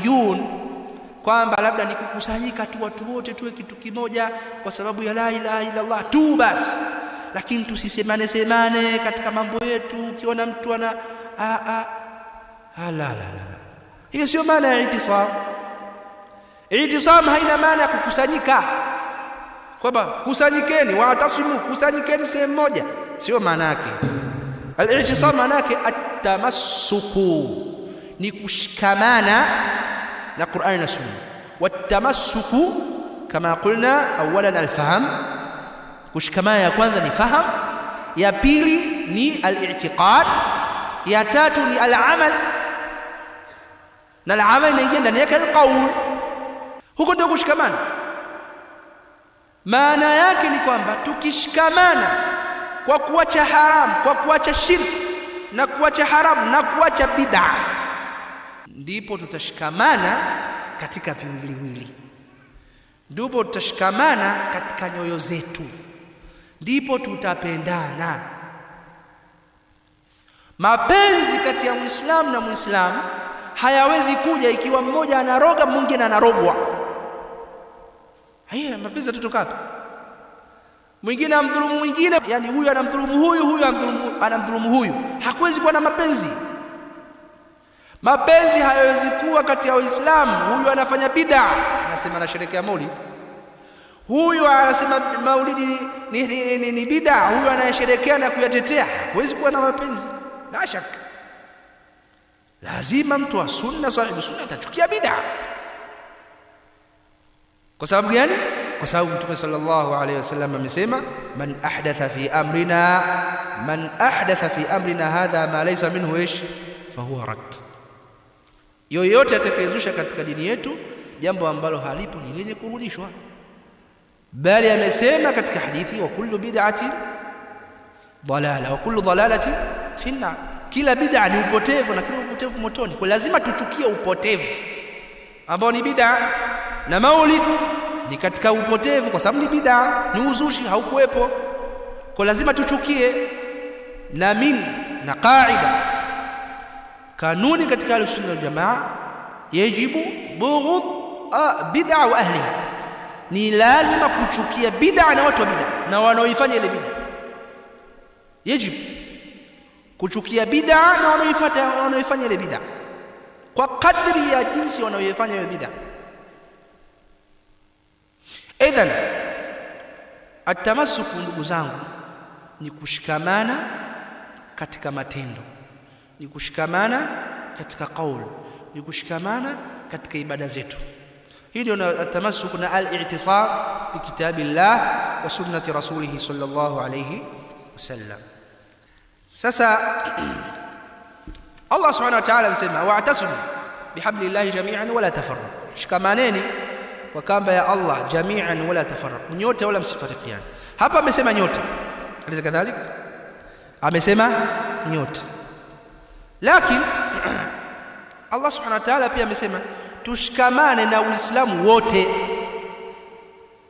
al-hizbiyun, kwamba labda ni kukusanyika tu watu wote tuwe kitu kimoja kwa sababu ya la ilaha illa Allah tu basi, lakini tusisemane katika mambo yetu. Ukiona mtu ana la. Hiyo sio maana ya itisam. Itisam haina maana ya kukusanyika, kwamba kusanyikeni waatasimu, kusanyikeni sehemu moja, sio maana yake. Al-i'tisam maana yake at-tamassuku, ni kushikamana na Qur'ani na Sunna. Wat-tamassuku kama qulna awalan al-fahm, kushikamana ya kwanza ni faham, ya pili ni al-i'tiqad, ya tatu ni al-amal, na al-amal inaingia ndani yake al-qawl. Huko ndio kushikamana. Maana yake ni kwamba tukishikamana kwa kuacha haram, kwa kuacha shirki na kuacha haram na kuacha bid'a, ndipo tutashikamana katika viwiliwili, ndipo tutashikamana katika nyoyo zetu, ndipo tutapendana. Mapenzi kati ya Muislamu na Muislamu hayawezi kuja ikiwa mmoja anaroga mwingine anarogwa. Haya mapenzi yatatoka wapi? Mwingine amdhulumu mwingine, yani huyu anamdhulumu huyu, huyu anamdhulumu huyu, hakuwezi kuwa na mapenzi. Mapenzi hayawezi kuwa kati ya Waislamu. Huyu anafanya bid'a, anasema anasherehekea Maulid, huyu anasema Maulidi ni bid'a, huyu anayesherehekea na kuyatetea, hakuwezi kuwa na mapenzi. La shaka lazima mtu wa sunna, sahibu sunna, atachukia bid'a. Kwa sababu gani? Kwa sababu Mtume sallallahu alayhi wasallam amesema, man ahdatha fi amrina hadha ma laysa minhu ish fahuwa rad. Yoyote atakayezusha katika dini yetu jambo ambalo halipo ni lenye kurudishwa. Bali amesema katika hadithi, wa kullu bid'atin dalala wa kullu dalalatin fi an-nar, kila bid'a ni upotevu na kila upotevu motoni. Kwa lazima tuchukie upotevu ambao ni bid'a, na Maulid ni katika upotevu kwa sababu ni bid'a, ni uzushi, haukuwepo. Kwa lazima tuchukie. Na na qaida, kanuni katika al-sunna wal jamaa, yajibu bughd bid'a wa ahliha, ni lazima kuchukia bid'a na watu wa bid'a na wanaoifanya ile bid'a. Yajibu kuchukia bid'a na wanaoifanya ile bid'a kwa kadri ya jinsi wanaoifanya ile bid'a. Idhan at-tamassuk, ndugu zangu, ni kushikamana katika matendo, ni kushikamana katika kauli, ni kushikamana katika ibada zetu. Hii ndio at-tamassuk na al-i'tisam bi kitabillah wa sunnati rasulih sallallahu alayhi wasallam. Sasa Allah subhanahu wa ta'ala amesema, wa'tasimu bihablillahi jami'an wala tafarraqu, shikamaneni kwa kamba ya Allah jami'an wala tafarraqu, nyote wala msifarikiane. Hapa amesema nyote, aliza kadhalika amesema nyote, lakini Allah subhanahu wa ta'ala pia amesema tushikamane na Uislamu wote.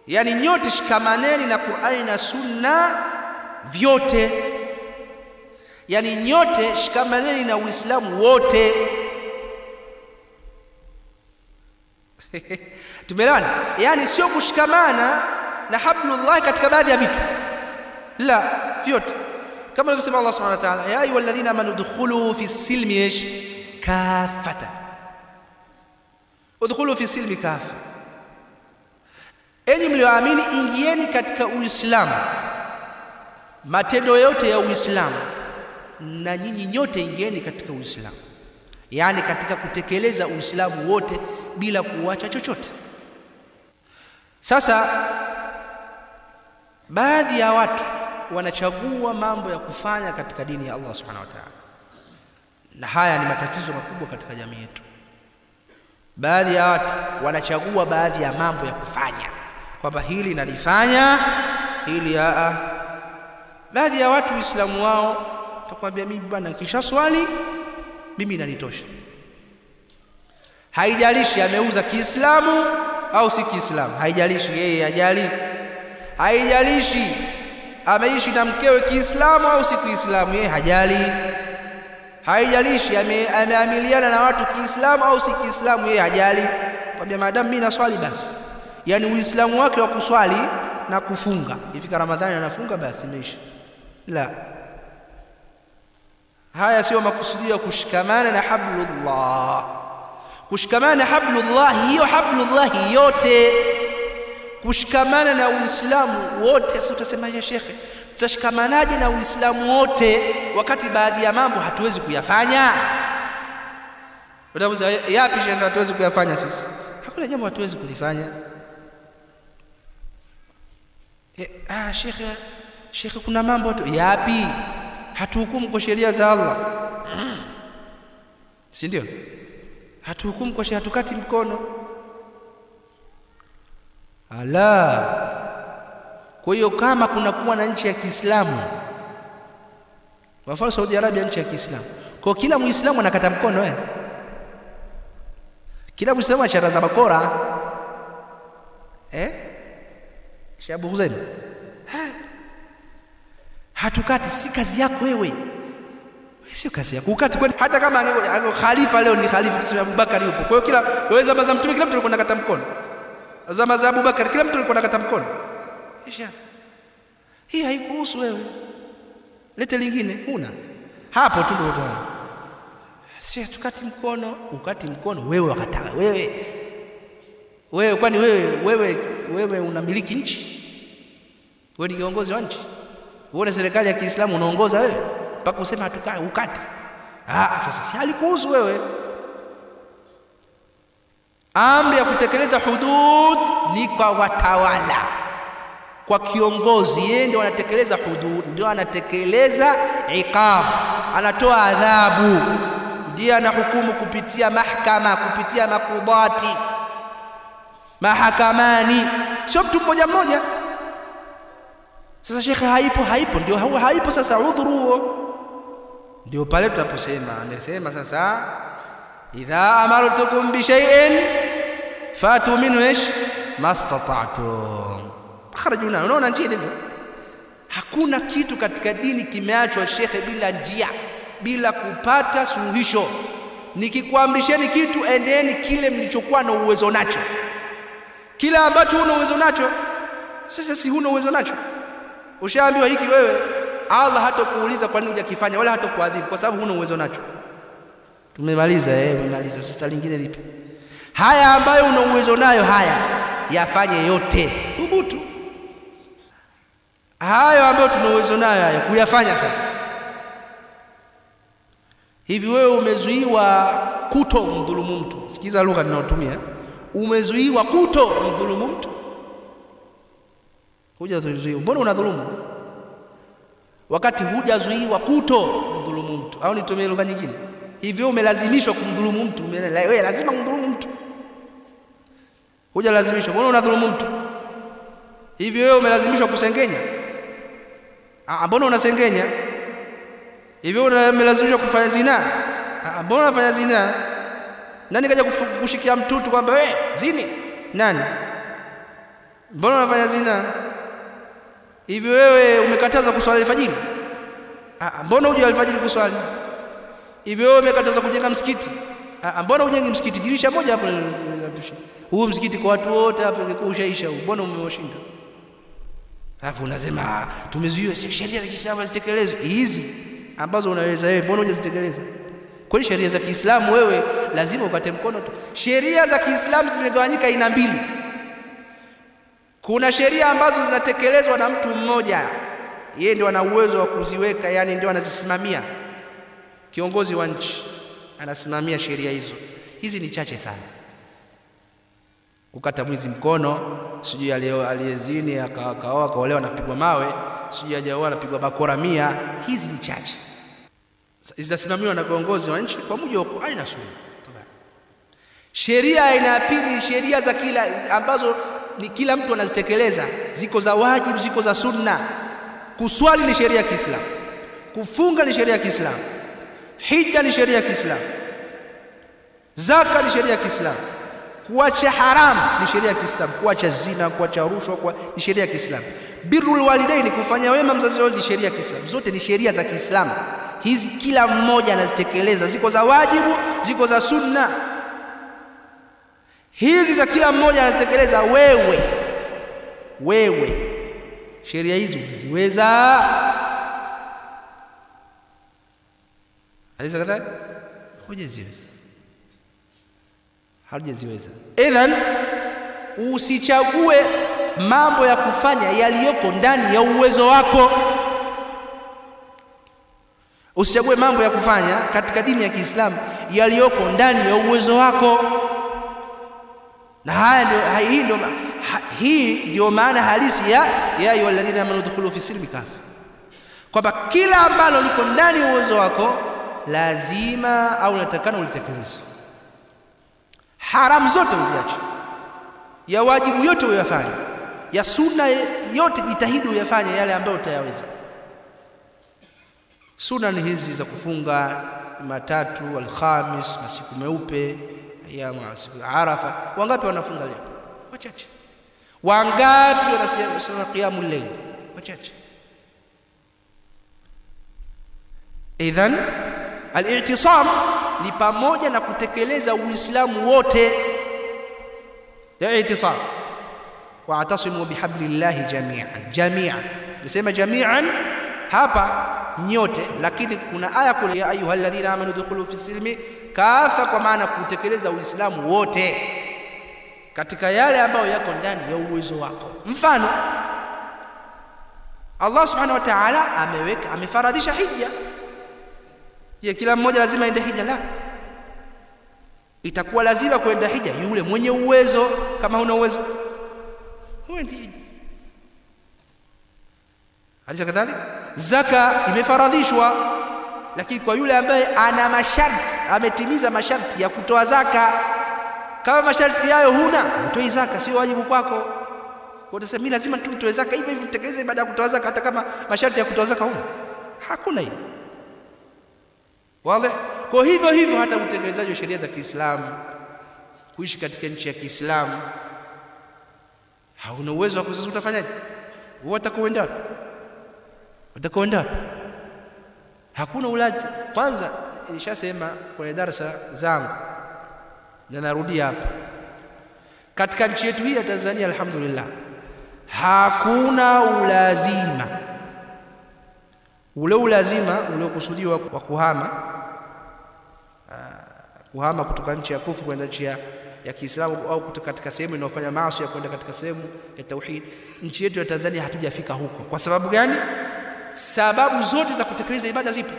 Yani nyote shikamaneni na Qur'ani na Sunna vyote, yani nyote shikamaneni na Uislamu wote. Tumeelewana? Yani sio kushikamana na hablullah katika baadhi ya vitu, la, vyote. Kama alivyosema Allah subhanahu wa ta'ala, ya ayyuhalladhina amanu udkhulu fi silmi kaffatan, udkhulu fi silmi kafa, enyi mlioamini ingieni katika Uislamu, matendo yote ya Uislamu, na nyinyi nyote ingieni katika Uislamu, yani katika kutekeleza Uislamu wote bila kuacha chochote. Sasa baadhi ya watu wanachagua mambo ya kufanya katika dini ya Allah subhanahu wa ta'ala, na haya ni matatizo makubwa katika jamii yetu. Baadhi ya watu wanachagua baadhi ya mambo ya kufanya, kwamba hili nalifanya, hili baadhi ya watu Uislamu wao takwambia, mimi bwana kisha swali mimi inanitosha. Haijalishi ameuza Kiislamu au si Kiislamu, haijalishi yeye, haijalishi ameishi na mkewe Kiislamu au si Kiislamu, yeye haijalishi ameamiliana na watu Kiislamu au si Kiislamu, yeye hajali, kwambia maadamu mimi naswali basi. Yani Uislamu wake wa kuswali na kufunga, ikifika Ramadhani anafunga basi imeisha. La, haya sio makusudio ya kushikamana na hablullah. Kushikamana na hablullah, hiyo hablullah yote, kushikamana na Uislamu wote. Sasa utasema ya shekhe, tutashikamanaje na Uislamu wote wakati baadhi ya mambo hatuwezi kuyafanya? Utamuza yapi shekhe hatuwezi kuyafanya sisi? Hakuna jambo hatuwezi kulifanya. Shekhe kuna mambo yapi? Hatuhukumu kwa sheria za Allah. Si ndio? Hatuhukumu kwa sheria, hatukati mkono. Ala. Kwa hiyo kama kuna kuwa na nchi ya Kiislamu, kwa mfano Saudi Arabia nchi ya Kiislamu, kwa kila Muislamu anakata mkono kila Muislamu anacharaza bakora Shabu Huzaima, hatukati. Si kazi yako wewe, sio kazi yako ukati. Kwani hata kama khalifa leo ni khalifa, tuseme Abubakar yupo, kwa hiyo kila wewe zama za mtume kila mtu alikuwa anakata mkono, zama za Abubakar kila mtu alikuwa anakata mkono. Hii haikuhusu wewe, lete lingine. Huna hapo tu ndio toa, si hatukati mkono. Ukati mkono wewe, wakata wewe kwani wewe unamiliki nchi? Wewe ni kiongozi wa nchi? Uone serikali ya Kiislamu unaongoza wewe mpaka useme hatukai ukati? Sasa si halikuhusu wewe. Amri ya kutekeleza hudud ni kwa watawala, kwa kiongozi. Yeye ndio anatekeleza hudud, ndio anatekeleza iqab, anatoa adhabu, ndiye anahukumu kupitia mahakama, kupitia makudati, mahakamani, sio mtu mmoja mmoja. Sasa shekhe haipo ndio haipo. Sasa udhuru huo ndio pale tunaposema, anasema sasa idha amartukum bi shay'in fatu minhu mastata'tum akhrajuna. Unaona njia hivyo, hakuna kitu katika dini kimeachwa shekhe bila njia, bila kupata suluhisho. Nikikuamrisheni kitu, endeni kile mlichokuwa na uwezo nacho. Kila ambacho huna uwezo nacho, sasa si huna uwezo nacho, ushaambiwa hiki wewe, Allah hatakuuliza kwa nini hujakifanya, wala hatakuadhibu kwa sababu huna uwezo nacho. Tumemaliza tumemaliza. Sasa lingine lipi? Haya ambayo una uwezo nayo, haya yafanye yote, thubutu. Hayo ambayo tuna uwezo nayo haya kuyafanya. Sasa hivi wewe umezuiwa kuto mdhulumu mtu. Sikiza lugha ninayotumia, umezuiwa kuto mdhulumu mtu. Hujazuiwa, mbona unadhulumu wakati hujazuiwa kuto mdhulumu mtu? Au nitumie lugha nyingine, hivyo umelazimishwa kumdhulumu mtu. Wewe lazima kumdhulumu mtu, hujalazimishwa. Mbona unadhulumu mtu? Hivyo wewe umelazimishwa kusengenya. Mbona unasengenya? Hivyo umelazimishwa kufanya zina. Mbona unafanya zina? Nani kaja kushikia mtutu kwamba wewe zini? Nani? Mbona unafanya zina? Hivyo wewe umekataza kuswali alfajiri. Mbona huje alfajiri kuswali? Hivyo wewe umekataza kujenga msikiti. Mbona hujengi msikiti? Dirisha moja hapo linatosha. Huu msikiti kwa watu wote hapo ingekuwa ushaisha. Mbona umewashinda? Hapo unasema tumezuiwa, sheria za Kiislamu zitekelezwe. Hizi ambazo unaweza wewe, mbona hujazitekeleza? Kwa sheria za Kiislamu wewe lazima ukate mkono tu. Sheria za Kiislamu zimegawanyika aina mbili. Kuna sheria ambazo zinatekelezwa na mtu mmoja, yeye ndio ana uwezo wa kuziweka, yani ndio anazisimamia. Kiongozi wa nchi anasimamia sheria hizo. Hizi ni chache sana. Kukata mwizi mkono, sijui aliyezini akaoa kaolewa anapigwa mawe, sijui hajaoa anapigwa bakora 100. Hizi ni chache, zinasimamiwa na viongozi wa nchi kwa mujibu wa Qur'ani na Sunna. Sheria aina ya pili ni sheria za ambazo ni kila mtu anazitekeleza, ziko za wajibu, ziko za sunna. Kuswali ni sheria ya Kiislamu, kufunga ni sheria ya Kiislamu, hija ni sheria ya Kiislamu, zaka ni sheria ya Kiislamu, kuacha haramu ni sheria ya Kiislamu, kuacha zina, kuacha rushwa ni sheria ya Kiislamu, birrul walidaini, kufanya wema mzazi wako ni sheria ya Kiislamu. Zote ni sheria za Kiislamu. hizi kila mmoja anazitekeleza, ziko za wajibu, ziko za sunna. Hizi za kila mmoja anazitekeleza, wewe sheria hizi unaziweza? Alisa kadha hajaziweza. Idhan usichague mambo ya kufanya yaliyoko ndani ya uwezo wako. Usichague mambo ya kufanya katika dini ya Kiislamu yaliyoko ndani ya uwezo wako. Na hii ndio maana halisi ya ayyuhalladhina amanu dukhulu fi silmi kafa, kwamba kila ambalo liko ndani ya uwezo wako lazima au unatakana ulitekeleze. Haram zote uziache, ya wajibu yote uyafanye, ya sunna yote jitahidi uyafanye yale ambayo utayaweza. Sunna ni hizi za kufunga Jumatatu, Alhamis, masiku meupe, ya masiku Arafa. Wangapi wanafunga leo? Wachache. Wangapi wanasema qiyamul layl? Wachache. Idhan al-i'tisam ni pamoja na kutekeleza Uislamu wote. I'tisam wa'tasimu bihablillahi jami'an. Nasema jami'an hapa nyote, lakini kuna aya kule ya ayyuhalladhina amanu dukhulu fi silmi kafa, kwa maana kutekeleza Uislamu wote katika yale ambayo yako ndani ya uwezo wako. Mfano, Allah subhanahu wa ta'ala amefaradhisha hija. Je, kila mmoja lazima aende hija? La, itakuwa lazima kwenda hija yule mwenye uwezo. Kama huna uwezo huendi hija. Hali kadhalika zaka imefaradhishwa, lakini kwa yule ambaye ana masharti, ametimiza masharti ya kutoa zaka. Kama masharti hayo huna, utoi zaka, sio wajibu kwako. Kwa hiyo mimi lazima nitoe zaka hivi hivi, tekeleze ibada ya kutoa zaka hata kama masharti ya kutoa zaka huna. Hakuna hiyo. Wazi? Kwa hivyo hata utekelezaji wa sheria za Kiislamu, kuishi katika nchi ya Kiislamu, hauna uwezo wa kuzizuia, utafanyaje? Utakwenda hakuna ulazi. Kwanza nilishasema kwenye darasa zangu na narudia hapa, katika nchi yetu hii ya Tanzania alhamdulillah hakuna ulazima. Ule ulazima uliokusudiwa kwa kuhama kutoka nchi ya kufuru kwenda nchi ya Kiislamu, au kutoka katika sehemu inayofanya maasi ya kwenda katika sehemu ya tauhid, nchi yetu ya Tanzania hatujafika huko. Kwa sababu gani? Sababu zote za kutekeleza ibada zipo.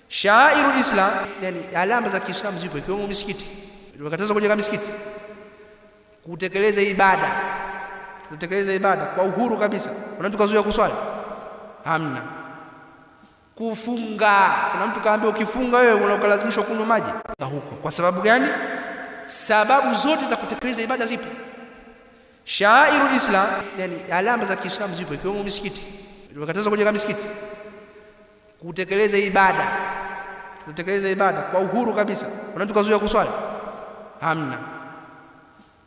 Sha'irul Islam, yani alama za Kiislamu zipo, ikiwemo misikiti. Tunakataza kujenga misikiti. Kutekeleza ibada kwa uhuru kabisa. Kuna mtu kazuia kuswali? Hamna. Kufunga, kuna mtu kaambia ukifunga wewe unakalazimishwa kunywa maji huko. Kwa sababu gani? Sababu zote za kutekeleza ibada zipo. Sha'irul Islam, yani alama za Kiislamu zipo, ikiwemo misikiti. Tunakataza kujenga misikiti. Kutekeleza ibada kwa uhuru kabisa. Kuna mtu kazuia kuswali? Hamna.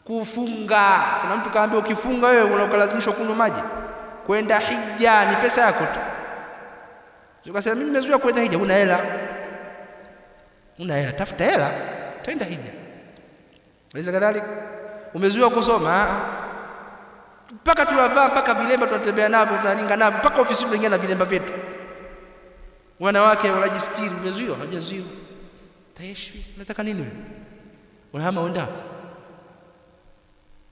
Kufunga, kuna mtu kaambia ukifunga wewe unakalazimishwa kunywa maji. Kwenda hija ni pesa yako tu. Ukasema mimi nimezuia kwenda hija, una hela, tafuta hela, twenda hija. Unaweza kadhalika umezuia kusoma, mpaka tunavaa mpaka vilemba tunatembea navyo, tunalinga navyo mpaka ofisi tunaingia na vilemba vyetu. Wanawake wanajistiri, umezuia? Hajazuia. Taishi, unataka nini wewe? Unahama onda.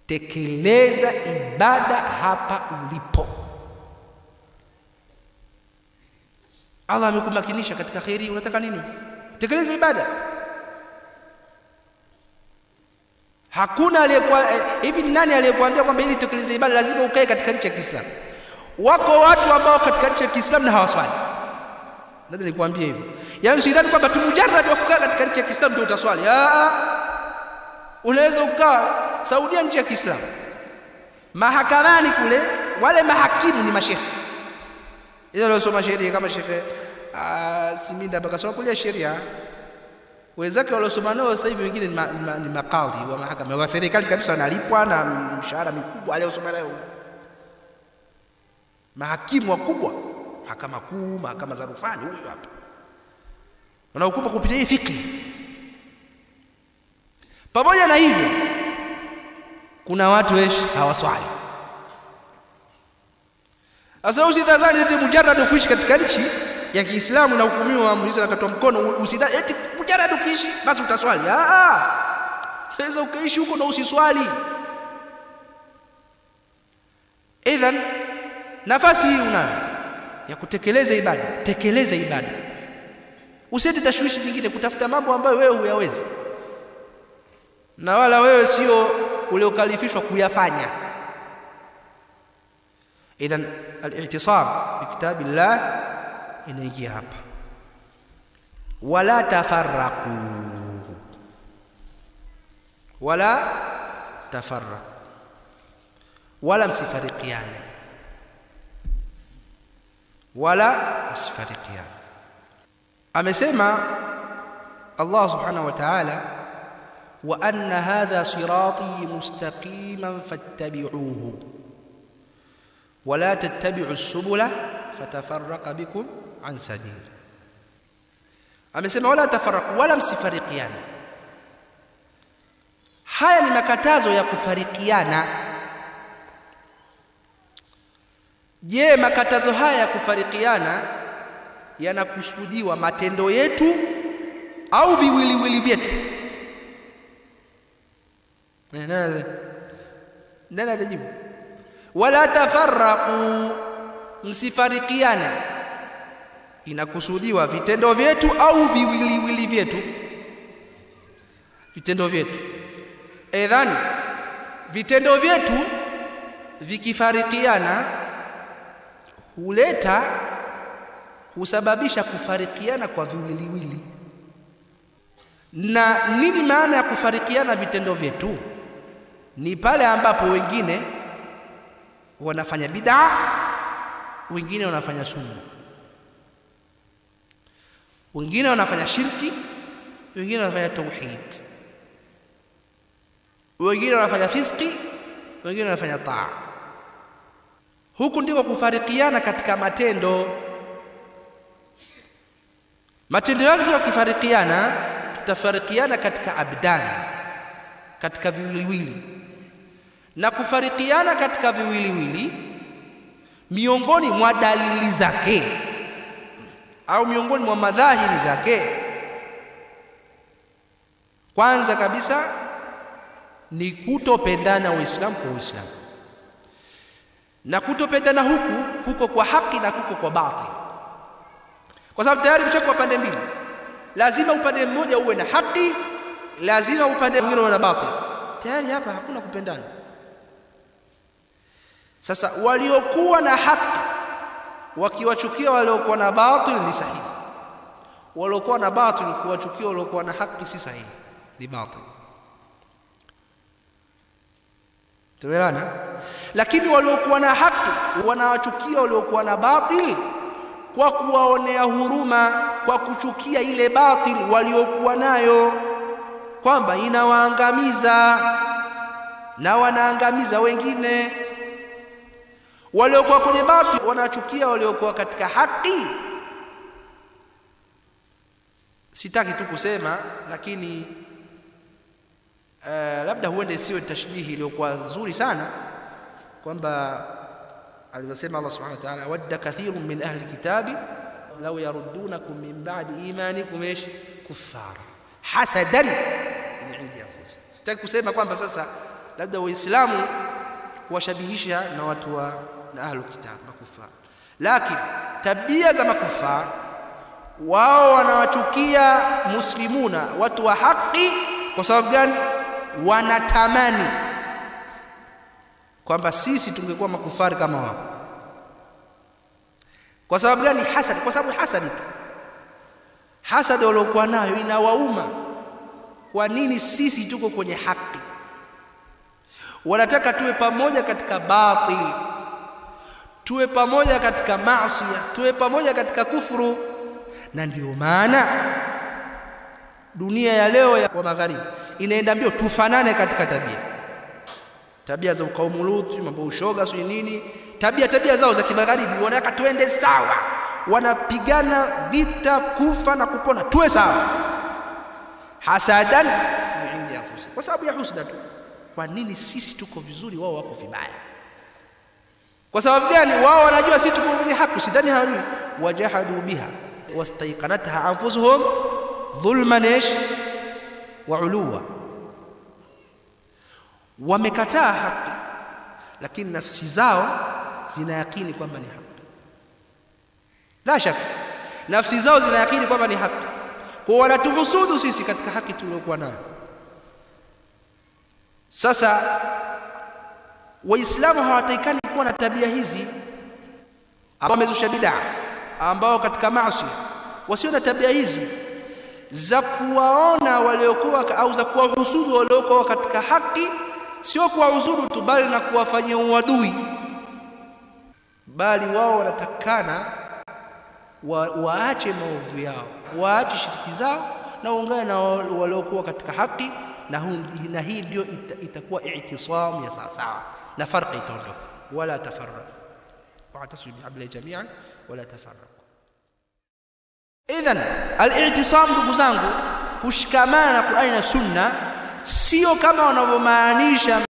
Tekeleza ibada hapa ulipo. Allah amekumakinisha katika khairi, unataka nini? Tekeleza ibada. Hakuna aliyekuwa hivi. Nani aliyekuambia kwamba ili tekeleza ibada lazima ukae katika nchi ya Kiislamu? Wako watu ambao katika nchi ya Kiislamu na hawaswali. Ndio nilikwambia hivyo. Yaani usidhani kwamba tu mujarrad wa kukaa katika nchi ya Kiislamu ndio utaswali. Unaweza ukaa Saudia, nchi ya Kiislamu, mahakamani kule wale mahakimu ni mashehe. Ile waliosoma sheria kama Sheikh Siminda bakasoma kule sheria, wenzake waliosoma nao sasa hivi wengine ni makadhi wa mahakama wa serikali kabisa, wanalipwa na mshahara mikubwa. Waliosoma leo mahakimu wakubwa, mahakama kuu, mahakama za rufani, huyo hapa wanahukumu kupitia hii fiqh. Pamoja na hivyo kuna watu hawaswali. Sasa usidhani eti mujarrad kuishi katika nchi ya Kiislamu na hukumiwa mwizi akatoa mkono, usidhani eti mujarrad kuishi basi utaswali. Sasa ukaishi huko na usiswali. Idhan nafasi hii unayo ya kutekeleza ibada, tekeleza ibada. Usiete tashwishi nyingine kutafuta mambo ambayo wewe huyawezi na wala wewe sio uliokalifishwa kuyafanya. Idhan al-i'tisam bi kitabillah inaingia hapa. Wala tafarraqu, wala tafarraqu, wala msifarikiane, wala msifarikiane. Amesema Allah subhanahu wa ta'ala, wa anna hadha sirati mustaqiman fattabi'uhu wa la tattabi'u as-subula fatafarraqa bikum an sabili. Amesema wala tafarraqu, wala msifarikiane. Haya ni makatazo ya kufarikiana. Je, makatazo haya ya kufarikiana yanakusudiwa matendo yetu au viwiliwili vyetu? Nani atajibu? Wala tafarraqu, msifarikiane, inakusudiwa vitendo vyetu au viwiliwili vyetu? Vitendo vyetu. Idhan vitendo vyetu vikifarikiana husababisha kufarikiana kwa viwiliwili. Na nini maana ya kufarikiana vitendo vyetu? Ni pale ambapo wengine wanafanya bid'a, wengine wanafanya sunna, wengine wanafanya shirki, wengine wanafanya tauhid, wengine wanafanya fiski, wengine wanafanya taa. Huku ndiko kufarikiana katika matendo. Matendo yetu yakifarikiana, tutafarikiana katika abdan, katika viwiliwili. Na kufarikiana katika viwiliwili miongoni mwa dalili zake au miongoni mwa madhahiri zake, kwanza kabisa ni kutopendana Uislamu kwa Uislamu. Na kutopendana huku kuko kwa haki na kuko kwa batil. Kwa sababu tayari mchoko pande mbili. Lazima upande mmoja uwe na haki, lazima upande mwingine uwe na batil. Tayari hapa hakuna kupendana. Sasa waliokuwa na haki wakiwachukia waliokuwa na batil ni sahihi. Waliokuwa na batil kuwachukia waliokuwa na haki si sahihi, ni batil. Tumeelewana? Lakini waliokuwa na haki wanawachukia waliokuwa na batil kwa kuwaonea huruma, kwa kuchukia ile batil waliokuwa nayo kwamba inawaangamiza na wanaangamiza wengine. Waliokuwa kwenye batil wanachukia waliokuwa katika haki. Sitaki tu kusema, lakini labda huende siwe tashbihi iliyokuwa nzuri sana, kwamba alivyosema Allah subhanahu wa ta'ala, wadda kathirun min ahli kitabi law yaruddunakum min ba'di imanikum kuffara hasadan min 'indi anfusihim. Sitaki kusema kwamba sasa labda waislamu kuwashabihisha na watu wa ahli kitab makufar, lakini tabia za makufar, wao wanawachukia muslimuna, watu wa haki. Kwa sababu gani? Wanatamani kwamba sisi tungekuwa makufari kama wao. Kwa sababu gani? Hasad. Kwa sababu hasad waliokuwa nayo inawauma. Kwa nini sisi tuko kwenye haki? Wanataka tuwe pamoja katika batil, tuwe pamoja katika maasi, tuwe pamoja katika kufuru. Na ndio maana dunia ya leo ya magharibi inaenda mbio tufanane katika tabia za ukaumu Lut, mambo ushoga sio nini, tabia zao za kimagharibi wanataka tuende sawa. wanapigana vita kufa na kupona, tuwe sawa. Hasadan min indi anfusihim, kwa sababu ya husda tu. Kwa nini sisi tuko vizuri, wao wako vibaya? Kwa sababu gani? Wao wanajua sisi tuko kwenye haki, sidani hawajui. Wajahadu biha wastaiqanatha anfusuhum dhulman wa uluwa, wamekataa haki lakini nafsi zao zinayakini kwamba ni haki. La shaka nafsi zao zinayakini kwamba ni haki, kwa wanatuhusudu sisi katika haki tuliyokuwa nayo. Sasa Waislamu hawataikani kuwa na tabia hizi, ambao wamezusha bid'a, ambao katika maasi, wasio na tabia hizi za kuwaona waliokuwa au za kuwahusudu waliokuwa katika haki. Sio kuwahusudu tu, bali na kuwafanyia uadui, bali wao wanatakana waache maovu yao, waache shiriki zao na waungane na waliokuwa katika haki. Na hii ndio itakuwa i'tisam ya sawa na farqi itaondoka. Wala tafarraq wa'tasimu bihablillahi jami'an wala tafarraq. Idhan al-i'tisam, ndugu zangu, kushikamana na Qur'ani na Sunna, sio kama wanavyomaanisha